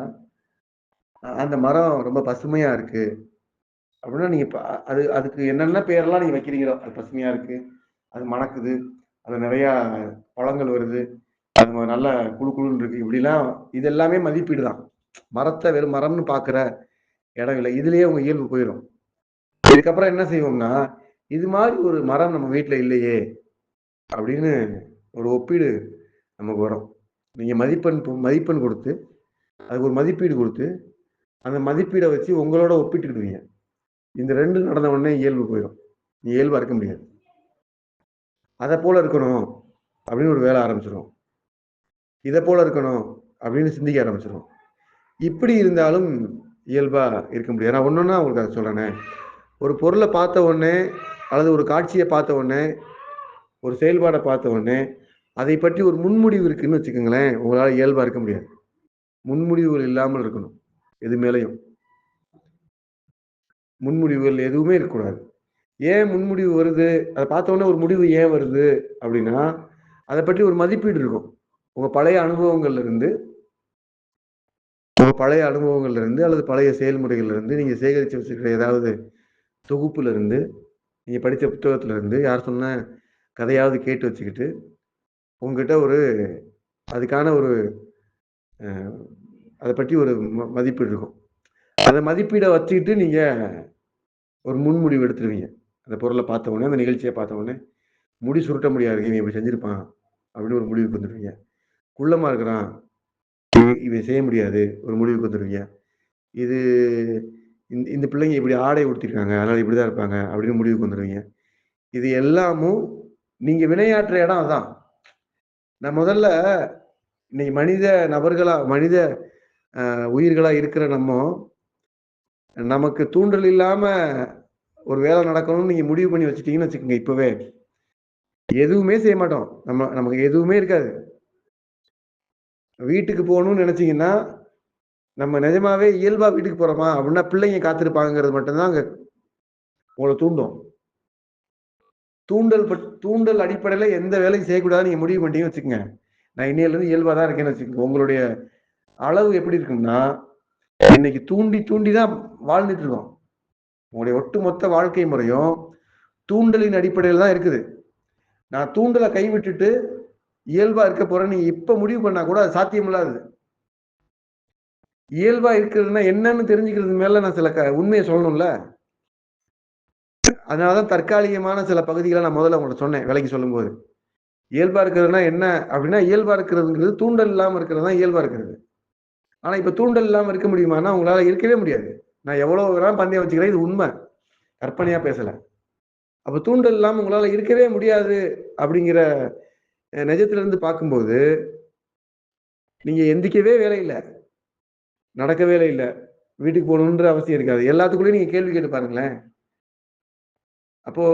அந்த மரம் ரொம்ப பசுமையா இருக்கு. அப்படின்னா நீங்க அதுக்கு என்னென்ன பேரெல்லாம் நீங்க வைக்கிறீங்களோ, அது பசுமையா இருக்கு. அது மணக்குது. அதுல நெறையா பழங்கள் வருது. அது நல்லா குளு குளுன்னு இருக்கு. இப்படிலாம் இது எல்லாமே மதிப்பீடு தான். மரத்த வெறும் மரம்னு பார்க்குற இடம் இல்ல. இதுலயே உங்க இயல்பு போயிரும். இதுக்கப்புறம் என்ன செய்வோம்னா, இது மாரி ஒரு மரம் நம்ம வீட்ல இல்லையே! அப்படின்னு ஒரு ஒப்பீடு நமக்கு வரும். நீங்க மதிப்பெண் குடுத்து, அதுக்கு ஒரு மதிப்பீடு குடுத்து, அந்த மதிப்பீட வச்சு உங்களோட ஒப்பிட்டுக்கிடுவீங்க. இந்த 2 நடந்த உடனே இயல்பு போயிரும். நீ இயல்பா இருக்க முடியாது. அத போல இருக்கணும் அப்படின்னு ஒரு வேல ஆரம்பிச்சுரும். இத போல இருக்கணும் அப்படின்னு சிந்திக்க ஆரம்பிச்சுரும். இப்படி இருந்தாலும் இயல்பா இருக்க முடியாது. நான் ஒண்ணொண்ணா உங்களுக்கு அத சொல்றேனே. ஒரு பொருள பார்த்த உடனே, அல்லது ஒரு காட்சிய பார்த்த உடனே, ஒரு செயல்பாட பார்த்த உடனே, அதை பற்றி ஒரு முன்முடிவு இருக்குன்னு வச்சுக்கங்களேன், உங்களால இயல்பா இருக்க முடியாது. முன்முடிவுகள் இல்லாமல் இருக்கணும். எது மேலயும். முன்முடிவுகள் எதுவுமே இருக்கக்கூடாது. ஏன் முன்முடிவு வருது? அத பார்த்த உடனே ஒரு முடிவு ஏன் வருது? அப்படின்னா, அத பற்றி ஒரு மதிப்பீடு இருக்கும். உங்க பழைய அனுபவங்கள்ல இருந்து உங்க பழைய அனுபவங்கள்ல இருந்து அல்லது பழைய செயல்முறைகள்ல இருந்து நீங்க சேகரிச்சு வச்சிருக்கிற ஏதாவது தொகுப்புல இருந்து, நீங்க படிச்ச புத்தகத்துல இருந்து, யார் சொன்ன கதையாவது கேட்டு வச்சுக்கிட்டு, உங்ககிட்ட ஒரு அதுக்கான ஒரு அ அத பற்றி ஒரு மதிப்பீடு இருக்கும். அத மதிப்பீட வச்சுக்கிட்டு நீங்க ஒரு முன்முடிவு எடுத்துருவீங்க. அந்த பொருள பார்த்த உடனே, அந்த நிகழ்ச்சிய பார்த்த உடனே, முடி சுருட்ட முடியாதுங்க. இவன் இப்படி செஞ்சிருப்பான். அப்படின்னு ஒரு முடிவுக்கு வந்துருவீங்க. குள்ளமா இருக்கிறான். இவன் செய்ய முடியாது. ஒரு முடிவுக்கு வந்துருவீங்க. இது இந்த பிள்ளைங்க இப்படி ஆடை உடுத்திருக்காங்க. அதனால இப்படிதான் இருப்பாங்க. அப்படின்னு முடிவுக்கு வந்துருவீங்க. இது எல்லாமும் நீங்க வினையாற்ற இடம் அதான். நான் முதல்ல இன்னைக்கு மனித உயிர்களா இருக்கிற நமக்கு தூண்டல் இல்லாம ஒரு வேலை நடக்கணும்னு நீங்க முடிவு பண்ணி வச்சுட்டீங்கன்னு வச்சுக்கோங்க இப்பவே. எதுவுமே செய்ய மாட்டோம். நமக்கு எதுவுமே இருக்காது. வீட்டுக்கு போணும்னு நெனச்சீங்கன்னா, நம்ம நிஜமாவே இயல்பா வீட்டுக்கு போறோமா? அப்படின்னா பிள்ளைங்க காத்திருப்பாங்கங்கிறது மட்டும் தான் அங்க உங்கள தூண்டும். தூண்டல் அடிப்படையில எந்த வேலையும் செய்யக்கூடாதுன்னு நீங்க முடிவு பண்ணிட்டீங்கன்னு வச்சுக்கங்க. நான் இன்னையிலிருந்து இயல்பா தான் இருக்கேன்னு வச்சுக்கங்க. உங்களுடைய அளவு எப்படி இருக்கும்னா, இன்னைக்கு தூண்டி தூண்டி தான் வாழ்ந்துட்டு இருக்கோம். உங்களுடைய ஒட்டுமொத்த வாழ்க்கை முறையும் தூண்டலின் அடிப்படையில தான் இருக்குது. நான் தூண்டல கைவிட்டுட்டு இயல்பா இருக்க போறேன்னு நீங்க இப்ப முடிவு பண்ணா கூட அது சாத்தியமில்லாதது. இயல்பா இருக்கிறதுன்னா என்னன்னு தெரிஞ்சுக்கிறது மேல நான் சில உண்மைய சொல்லணும்ல. அதனால தான் தற்காலிகமான சில பகுதிகள நான் முதல்ல உங்கள்ட்ட சொன்னேன், விளக்கி சொல்லும்போது. இயல்பா இருக்கிறதுனா என்ன அப்படின்னா, இயல்பா இருக்கிறதுங்கிறது தூண்டல் இல்லாம இருக்கிறது தான் இயல்பா இருக்கிறது. ஆனா இப்ப தூண்டல் இல்லாம இருக்க முடியுமான்னா, உங்களால இருக்கவே முடியாது. நான் எவ்வளோ வேணாலும் பந்தயம் வச்சுக்கிறேன். இது உண்ம. கற்பனையா பேசல. அப்ப தூண்டல் இல்லாம உங்களால இருக்கவே முடியாது அப்படிங்கிற நிஜத்திலிருந்து பார்க்கும்போது, நீங்க எந்திரிக்கவே வேலை இல்ல. நடக்க வேலை இல்ல. வீட்டுக்கு போகணுன்ற அவசியம் இருக்காது. எல்லாத்துக்குள்ளயும் நீங்க கேள்வி கேட்டு பாருங்களேன். அப்போ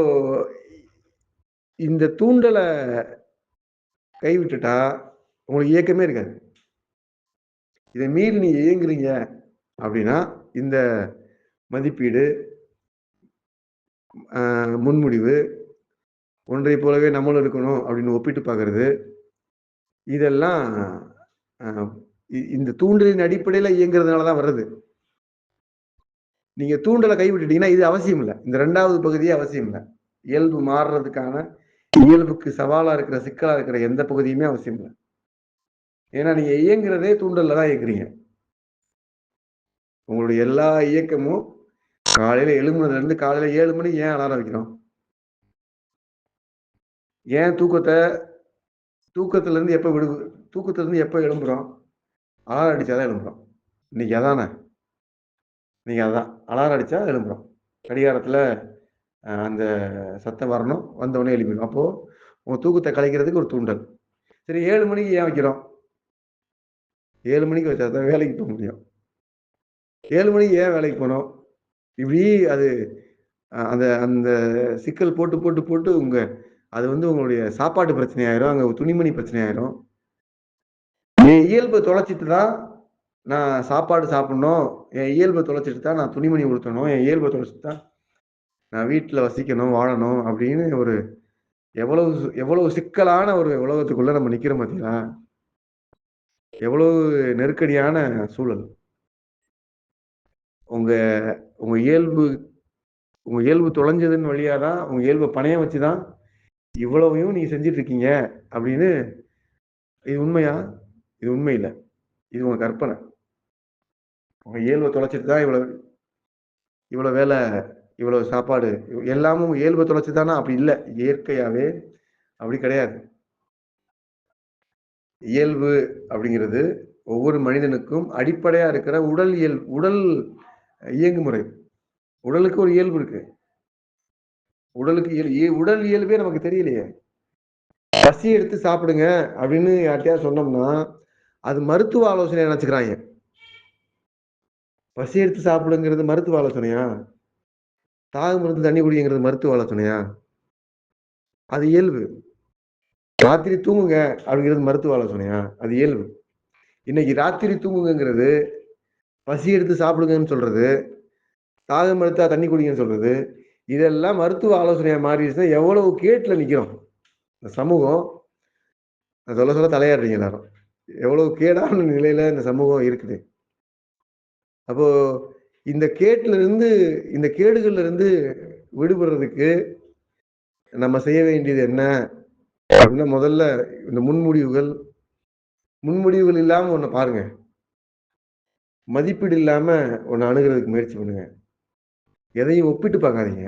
இந்த தூண்டல கைவிட்டுட்டா, உங்களுக்கு இயக்கமே இருக்காது. இத மீறி நீங்க இயங்குறீங்க அப்படின்னா, இந்த மதிப்பீடு, முன்முடிவு, ஒன்றைப் போலவே நம்மளும் இருக்கணும் அப்படின்னு ஒப்பிட்டு பார்க்கிறது, இதெல்லாம் அ இந்த தூண்டலின் அடிப்படையில இயங்குறதுனால தான் வர்றது. நீங்க தூண்டல கைவிட்டுட்டீங்கன்னா, இது அவசியம் இல்ல. இந்த 2வது பகுதியே அவசியம் இல்ல. இயல்பு மாறுறதுக்கான, இயல்புக்கு சவாலா இருக்கிற, சிக்கலா இருக்கிற எந்த பகுதியுமே அவசியம் இல்ல. ஏன்னா நீங்க இயங்குறதே தூண்டல்ல தான் இயங்குறீங்க. உங்களுடைய எல்லா இயக்கமும் காலையில எழும்புனதுலருந்து காலையில 7 மணிக்கு ஏன் அலாரம் வைக்கிறோம்? ஏன் தூக்கத்திலருந்து எப்ப தூக்கத்திலருந்து எப்ப எழும்புறோம்? அலாரம் அடிச்சா தான் எழும்புறோம். இன்னைக்கு அதானே? இன்னைக்கு அதான். அலாரம் அடிச்சா எழும்புறோம். கடிகாரத்தில அந்த சத்தம் வரணும். வந்தவுடனே எழும்பிரும். அப்போ உங்க தூக்கத்த கலைக்கிறதுக்கு ஒரு தூண்டல். சரி 7 மணிக்கு ஏன் வைக்கிறோம்? 7 மணிக்கு வச்சா தான் வேலைக்கு போ முடியும். 7 மணிக்கு ஏன் வேலைக்கு போணும்? இப்படி அது அந்த அந்த சிக்கல் போட்டு, போட்டு, போட்டு அது உங்களுடைய சாப்பாட்டு பிரச்சனை ஆயிரும். அங்க துணிமணி பிரச்சனை ஆயிரும். என் இயல்ப தொலைச்சிட்டு தான் நான் சாப்பாடு சாப்பிடணும். என் இயல்ப தொலைச்சிட்டு தான் நான் துணிமணி உடுத்தணும். என் இயல்ப தொலைச்சிட்டு தான் நான் வீட்ல வசிக்கணும், வாழணும் அப்படின்னு எவ்வளவு சிக்கலான ஒரு உலகத்துக்குள்ள நம்ம நிக்கிறோம் பார்த்தீங்களா? எவ்வளவு நெருக்கடியான சூழல். உங்க உங்க இயல்பு தொலைஞ்சதன் வழியா தான், உங்க இயல்ப பணயம் வச்சு தான் இவ்வளவையும் நீங்க செஞ்சுட்டு இருக்கீங்க அப்படின்னு இது உண்மையா? இது உண்மை இல்ல. இது உங்க கற்பனை. உங்க இயல்ப தொலைச்சிட்டு தான் இவ்வளோ வேல, இவ்வளோ சாப்பாடு எல்லாமும் இயல்ப தொலைச்சு தானா? அப்படி இல்ல. இயற்கையாவே அப்படி கிடையாது. இயல்பு அப்படிங்கிறது ஒவ்வொரு மனிதனுக்கும் அடிப்படையா இருக்கிற உடல் இயங்குமுறை. உடலுக்கு ஒரு இயல்பு இருக்கு. உடலுக்கு உடல் இயல்பே நமக்கு தெரியலையே. பசி எடுத்து சாப்பிடுங்க அப்படின்னு யார்ட்டயாவது சொன்னோம்னா, அது மருத்துவ ஆலோசனையா நெனச்சுக்கிறாய்ங்க. பசி எடுத்து சாப்பிடுங்கிறது மருத்துவ ஆலோசனையா? தாகம் இருந்து தண்ணி குடிங்கிறது மருத்துவ ஆலோசனையா? அது இயல்பு. ராத்திரி தூங்குங்க அப்படிங்கிறது மருத்துவ ஆலோசனையா? அது இயல்பு. இன்னைக்கு ராத்திரி தூங்குங்கங்கிறது, பசி எடுத்து சாப்பிடுங்கன்னு சொல்றது, தாகம் எடுத்தா தண்ணி குடிங்கன்னு சொல்றது, இதெல்லாம் மருத்துவ ஆலோசனையா மாறிடுச்சுன்னா, எவ்வளவு கேட்ல நிக்கிறோம். இந்த சமூகம் நான் சொல்ல சொல்ல தலையாட்டுறீங்க எல்லாரும். எவ்வளவு கேடான நிலையில இந்த சமூகம் இருக்குது. அப்போ இந்த கேட்டிலிருந்து இந்த கேடுகள்ல இருந்து விடுபடுறதுக்கு நம்ம செய்ய வேண்டியது என்ன அப்படின்னா, முதல்ல இந்த முன்முடிவுகள் இல்லாம ஒண்ண பாருங்க. மதிப்பீடு இல்லாம ஒண்ண அணுகுறதுக்கு முயற்சி பண்ணுங்க. எதையும் ஒப்பிட்டு பார்க்காதீங்க.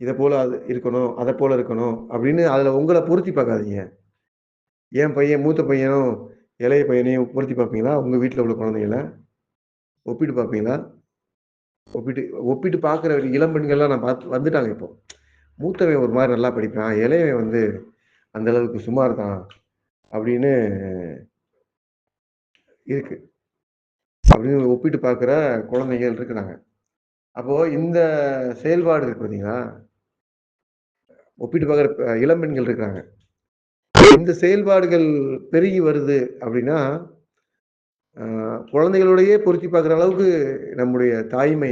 இத போல அது இருக்கணும், அத போல இருக்கணும் அப்படின்னு அதுல உங்கள பொருத்தி பார்க்காதீங்க. என் பையன் மூத்த பையனும், இளைய பையனையும் பொருத்தி பார்ப்பீங்களா? உங்க வீட்ல உள்ள குழந்தைகள ஒப்பிட்டு பார்ப்பீங்களா? ஒப்பிட்டு ஒப்பிட்டு பார்க்குற இளம் பெண்கள்லாம் நான் வந்துட்டாங்க இப்போ. மூத்தவன் ஒரு மாரி நல்லா படிப்பான். இளையவன் வந்து அந்த அளவுக்கு சுமார் தான் அப்படின்னு இருக்கு. அப்படின்னு ஒப்பிட்டு பார்க்குற குழந்தைகள் இருக்கிறாங்க. அப்போ இந்த செயல்பாடு இருக்கு பார்த்தீங்களா? ஒப்பிட்டு பார்க்குற இளம் பெண்கள் இருக்கிறாங்க. இந்த செயல்பாடுகள் பெருகி வருது அப்படின்னா, அ குழந்தைகளோடையே பொருத்தி பார்க்குற அளவுக்கு நம்முடைய தாய்மை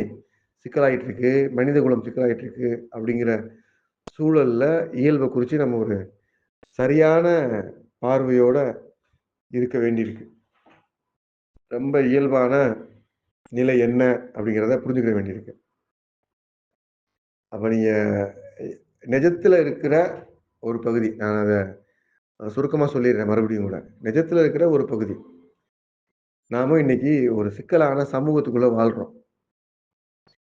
சிக்கலாயிட்டு இருக்கு. மனித குலம் சிக்கலாயிட்டு இருக்கு. அப்படிங்கிற சூழல்ல இயல்ப குறிச்சு நம்ம ஒரு சரியான பார்வையோட இருக்க வேண்டியிருக்கு. ரொம்ப இயல்பான நிலை என்ன அப்படிங்கிறத புரிஞ்சுக்க வேண்டியிருக்கு. அப்ப நீங்க நிஜத்துல இருக்கிற ஒரு பகுதி. நான் அத சுருக்கமா சொல்லிர்றேன் மறுபடியும் கூட. நிஜத்துல இருக்கிற ஒரு பகுதி. நாம இன்னைக்கு ஒரு சிக்கலான சமூகத்துக்குள்ள வாழ்றோம்.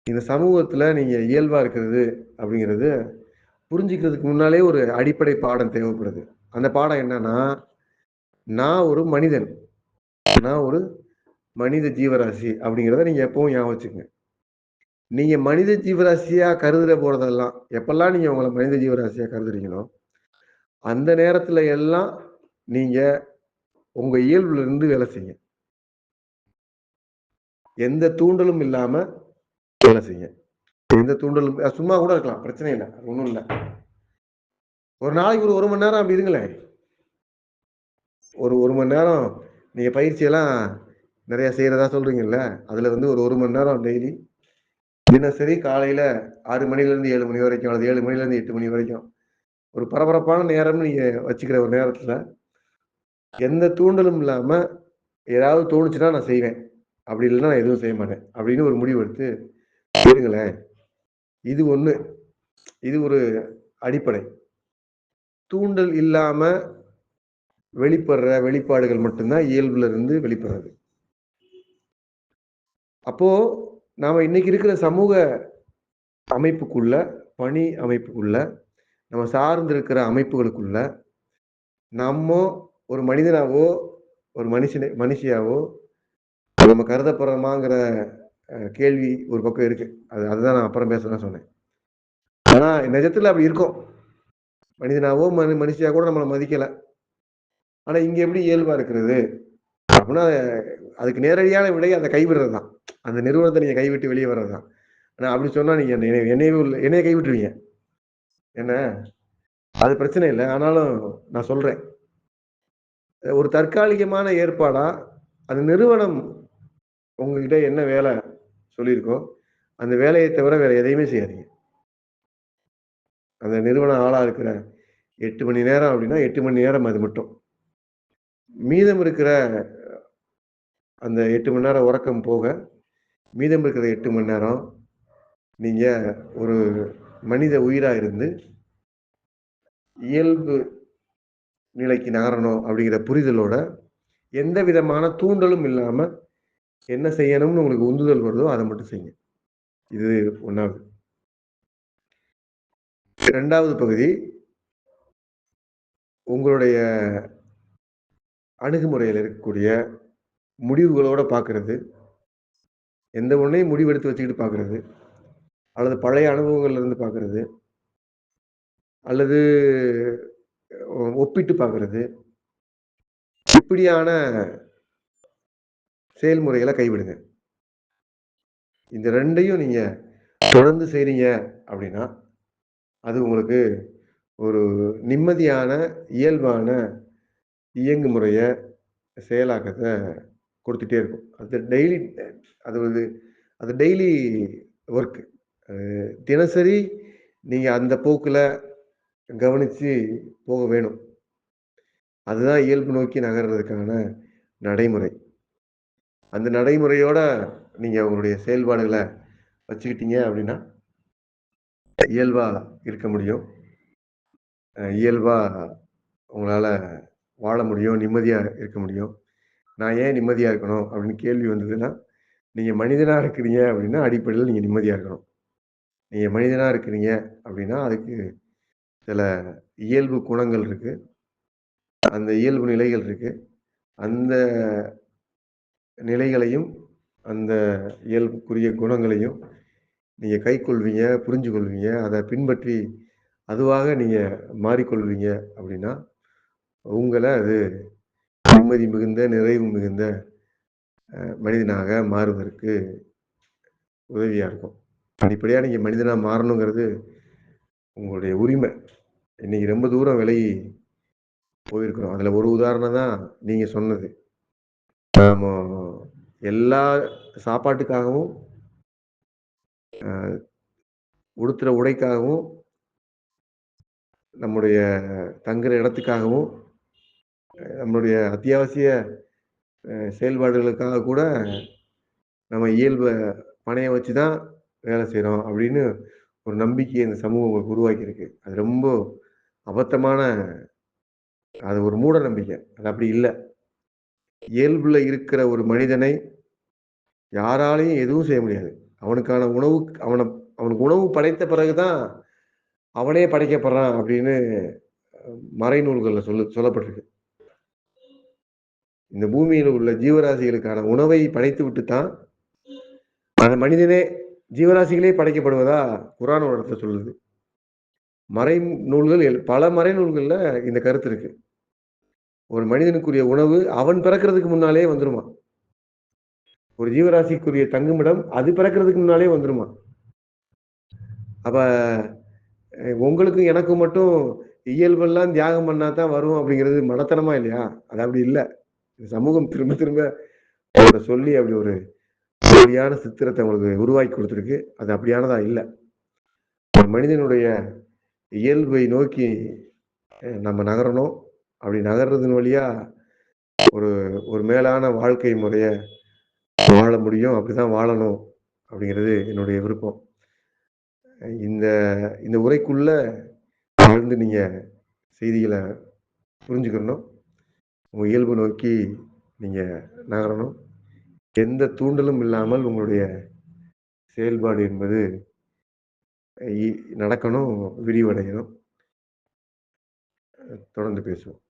இந்த சமூகத்துல நீங்க இயல்பா இருக்கிறது அப்படிங்கிறது புரிஞ்சுக்கிறதுக்கு முன்னாலே ஒரு அடிப்படை பாடம் தேவைப்படுது. அந்த பாடம் என்னன்னா, நான் ஒரு மனிதன். நான் ஒரு மனித ஜீவராசி அப்படிங்கிறத நீங்க எப்பவும் ஞாபகம் வச்சுக்கங்க. நீங்க மனித ஜீவராசியா கருதுற போறதெல்லாம், எப்பல்லாம் நீங்க உங்கள மனித ஜீவராசியா கருதுறீங்களோ, அந்த நேரத்துல எல்லாம் நீங்க உங்க இயல்புல இருந்து வேலை செய்யுங்க. எந்த தூண்டலும் இல்லாம வேலை செய்யுங்க. எந்த தூண்டலும் சும்மா கூட இருக்கலாம். பிரச்சனை இல்ல. அது ஒண்ணும் இல்ல. ஒரு நாளைக்கு ஒரு 1 மணி நேரம் அப்படி இருங்களேன். ஒரு 1 மணி நேரம் நீங்க பயிற்சியெல்லாம் நெறைய செய்றதா சொல்றீங்கல்ல. அதுல வந்து ஒரு 1 மணி நேரம் டெய்லி தினசரி காலையில 6 மணிலேருந்து 7 மணி வரைக்கும், அல்லது 7 மணிலேருந்து 8 மணி வரைக்கும், ஒரு பரபரப்பான நேரம்னு நீங்க வச்சுக்கிற ஒரு நேரத்துல, எந்த தூண்டலும் இல்லாம ஏதாவது தோணுச்சுன்னா நான் செய்வேன். அப்படி இல்லன்னா நான் எதுவும் செய்ய மாட்டேன். அப்படின்னு ஒரு முடிவு எடுத்து இருங்களேன். இது ஒண்ணு. இது ஒரு அடிப்படை. தூண்டல் இல்லாம வெளிப்படுற வெளிப்பாடுகள் மட்டும் தான் இயல்புல இருந்து வெளிப்படுறது. அப்போ நாம இன்னைக்கு இருக்கிற சமூக அமைப்புக்குள்ள, பணி அமைப்புக்குள்ள, நம்ம சார்ந்து இருக்கிற அமைப்புகளுக்குள்ள, நம்ம ஒரு மனிதனாவோ, ஒரு மனுஷியாவோ நம்ம கருதப்படுறோமாங்கிற கேள்வி ஒரு பக்கம் இருக்கு. அதுதான் நான் அப்புறம் பேசலாம்னு சொன்னேன். ஆனா நிஜத்துல அப்படி இருக்கோம். மனிதனாவோ, மனுஷியா கூட நம்மள மதிக்கல. ஆனா இங்க எப்படி இயல்பா இருக்கிறது? அப்படின்னா அதுக்கு நேரடியான விடை அந்த கைவிடுறது தான். அந்த நிறுவனத்த நீங்க கைவிட்டு வெளிய வர்றது தான். ஆனா அப்படி சொன்னா நீங்க என்னைய கைவிட்டுருவீங்க. என்ன? அது பிரச்சனை இல்ல. ஆனாலும் நான் சொல்றேன். ஒரு தற்காலிகமான ஏற்பாடா, அந்த நிறுவனம் உங்ககிட்ட என்ன வேலை சொல்லியிருக்கோ, அந்த வேலைய தவிர வேற எதையுமே செய்யாதீங்க. அந்த நிறுவன ஆளா இருக்கிற 8 மணி நேரம் அப்படின்னா 8 மணி நேரம் அது மட்டும். மீதம் இருக்கிற அந்த 8 மணி நேரம் உறக்கம் போக, மீதம் இருக்கிற 8 மணி நேரம் நீங்க ஒரு மனித உயிரா இருந்து, இயல்பு நிலைக்கு நகரணும் அப்படிங்கிற புரிதலோட, எந்த விதமான தூண்டலும் இல்லாம என்ன செய்யணும்னு உங்களுக்கு உந்துதல் வருதோ, அத மட்டும் செய்யுங்க. இது 1வது. 2வது பகுதி, உங்களுடைய அணுகுமுறையில இருக்கக்கூடிய முடிவுகளோட பார்க்கிறது. எந்த ஒண்ணையும் முடிவெடுத்து வச்சுக்கிட்டு பார்க்கிறது. அல்லது பழைய அனுபவங்கள்ல இருந்து பார்க்கிறது. அல்லது ஒப்பிட்டு பார்க்கிறது. இப்படியான செயல்முறைகள கைவிடுங்க. இந்த 2யும் நீங்க தொடர்ந்து செய்றீங்க அப்படின்னா, அது உங்களுக்கு ஒரு நிம்மதியான, இயல்பான இயங்குமுறைய, செயலாக்கத்த குடுத்துட்டே இருக்கும். அது வந்து அது டெய்லி ஒர்க். அது தினசரி நீங்க அந்த போக்குல கவனிச்சு போக வேணும். அதுதான் இயல்பு நோக்கி நகர்றதுக்கான நடைமுறை. அந்த நடைமுறையோட நீங்க உங்களுடைய செயல்பாடுகள வச்சுக்கிட்டீங்க அப்படின்னா, இயல்பா இருக்க முடியும். இயல்பா உங்களால வாழ முடியும். நிம்மதியா இருக்க முடியும். நான் ஏன் நிம்மதியா இருக்கணும் அப்படின்னு கேள்வி வந்ததுன்னா, நீங்க மனிதனா இருக்கிறீங்க அப்படின்னா, அடிப்படையில நீங்க நிம்மதியா இருக்கணும். நீங்க மனிதனா இருக்கிறீங்க அப்படின்னா, அதுக்கு சில இயல்பு குணங்கள் இருக்கு. அந்த இயல்பு நிலைகள் இருக்கு. அந்த நிலைகளையும், அந்த இயல்புக்குரிய குணங்களையும் நீங்க கைக்கொள்வீங்க, புரிஞ்சு கொள்வீங்க. அத பின்பற்றி அதுவாக நீங்க மாறிக்கொள்வீங்க அப்படின்னா, உங்கள அது நிம்மதி மிகுந்த, நிறைவு மிகுந்த மனிதனாக மாறுவதற்கு உதவியா இருக்கும். அடிப்படையா நீங்க மனிதனா மாறணுங்கிறது உங்களுடைய உரிமை. இன்னைக்கு ரொம்ப தூரம் விலகி போயிருக்கிறோம். அதுல ஒரு உதாரணம் தான் நீங்க சொன்னது. நாம எல்லா சாப்பாட்டுக்காகவும், உடுத்துற உடைக்காகவும், நம்முடைய தங்குற இடத்துக்காகவும், நம்மளுடைய அத்தியாவசிய செயல்பாடுகளுக்காக கூட நம்ம இயல்ப பணையம் வச்சு தான் வேலை செய்றோம் அப்படின்னு ஒரு நம்பிக்கைய இந்த சமூகம் உருவாக்கியிருக்கு. அது ரொம்ப அபத்தமான அது ஒரு மூட நம்பிக்கை. அது அப்படி இல்ல. இயல்புல இருக்கிற ஒரு மனிதனை யாராலயும் எதுவும் செய்ய முடியாது. அவனுக்கான உணவு அவனுக்கு உணவு படைத்த பிறகு தான் அவனே படைக்கப்படுறான் அப்படின்னு மறைநூல்கள்ல சொல்லப்பட்டிருக்கு. இந்த பூமியில உள்ள ஜீவராசிகளுக்கான உணவை படைத்து விட்டு தான் அந்த மனிதனே ஜீவராசிகளே படைக்கப்படுவதா குர்ஆன் ஒரு இடத்துல சொல்லுது. மறைநூல்கள் பல மறைநூல்கள்ல இந்த கருத்து இருக்கு. ஒரு மனிதனுக்குரிய உணவு அவன் பிறக்கிறதுக்கு முன்னாலே வந்துருமாம். ஒரு ஜீவராசிக்குரிய தங்குமிடம் அது பிறக்கிறதுக்கு முன்னாலே வந்துருமாம். அப்ப உங்களுக்கும் எனக்கும் மட்டும் இயல்பெல்லாம் தியாகம் பண்ணா தான் வரும் அப்படிங்கிறது மடத்தனமா இல்லையா? அது அப்படி இல்ல. சமூகம் திரும்ப திரும்ப அத சொல்லி அப்படி ஒரு போலியான சித்திரத்த உங்களுக்கு உருவாக்கி குடுத்திருக்கு. அது அப்படியானதா இல்ல. ஒரு மனிதனுடைய இயல்பை நோக்கி நம்ம நகரணும். அப்படி நகர்றதன் வழியா ஒரு ஒரு மேலான வாழ்க்கை முறைய வாழ முடியும். அப்படிதான் வாழணும் அப்படிங்கிறது என்னுடைய விருப்பம். இந்த இந்த உரைக்குள்ள ஆழ்ந்து நீங்க செய்திகள புரிஞ்சுக்கணும். உங்க இயல்பு நோக்கி நீங்க நகரணும். எந்த தூண்டலும் இல்லாமல் உங்களுடைய செயல்பாடு என்பது இ நடக்கணும், விரிவடையணும். தொடர்ந்து பேசுவோம்.